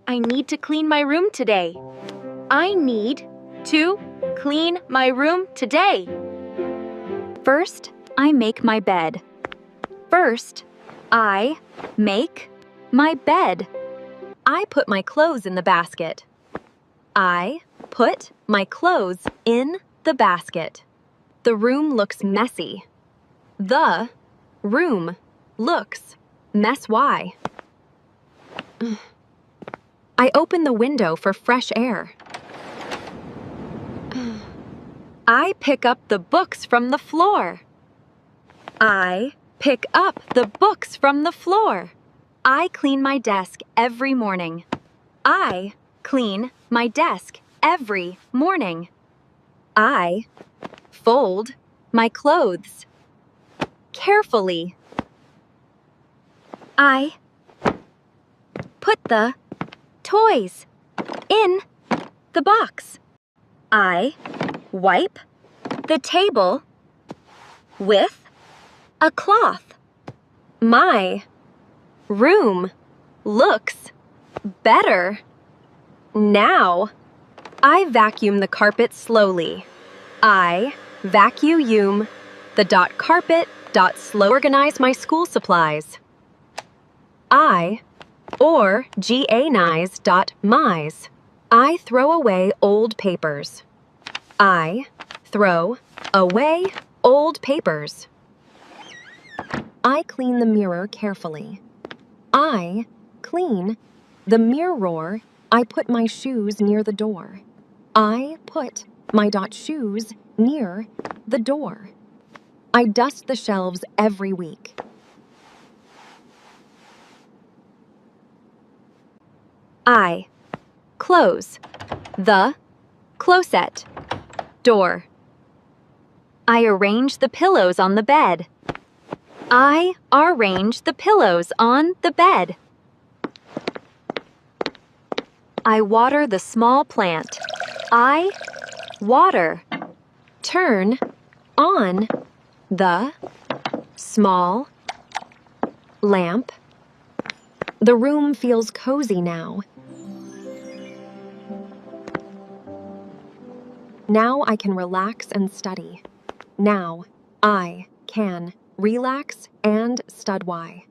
I need to clean my room today. I need to clean my room today. First, I make my bed. First, I make my bed. I put my clothes in the basket. I put my clothes in the basket. The room looks messy. The room looks messy. I open the window for fresh air. I pick up the books from the floor. I pick up the books from the floor. I clean my desk every morning. I clean my desk every morning. I fold my clothes carefully. I put the toys in the box. I wipe the table with a cloth. My room looks better now. I vacuum the carpet slowly. I vacuum the carpet slow. Organize my school supplies. I organize I throw away old papers. I throw away old papers. I clean the mirror carefully. I clean the mirror. I put my shoes near the door. I put my shoes near the door. I dust the shelves every week. I close the closet door. I arrange the pillows on the bed. I arrange the pillows on the bed. I water the small plant. I water. Turn on the small lamp. The room feels cozy now. Now I can relax and study. Now I can relax and study.